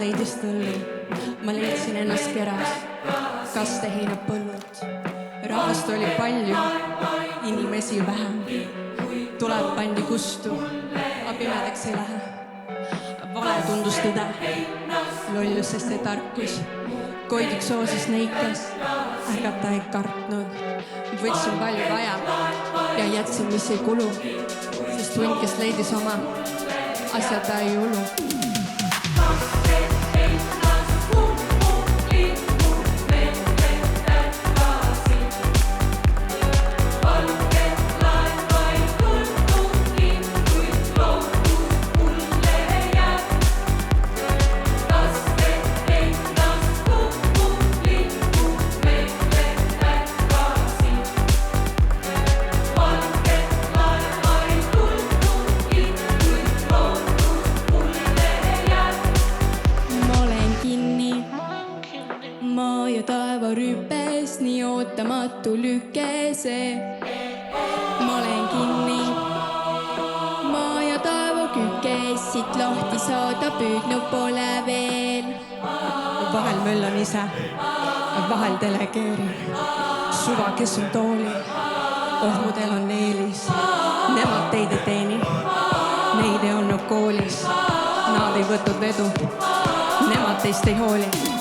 leidis tõllu, ma leidsin ennast keras, kaste heinab põllult. Rahvast oli palju, inimesi vähem. Tuleb pandi kustu, aga pimedaks ei lähe. Vale tundus tõde, lollusest see tarkus. Koidik soosis neikas, ärgata ei kartnud. Võtsin palju vaja ja jätsin, mis ei kulu, sest tund, kes leidis oma, asjata ei ulu. Maa ja taeva rüpes, nii ootamatu lükese. Ma olen kinni. Maa ja taeva kükes, siit lahti saada püüdnud pole veel. Vahel möllan ise, vahel delegeerin. Suva, kes on toolil, ohmudel on eelis. Nemad teid ei teeni, neid ei olnud koolis. Nad ei võtnud vedu, nemad teist ei hooli.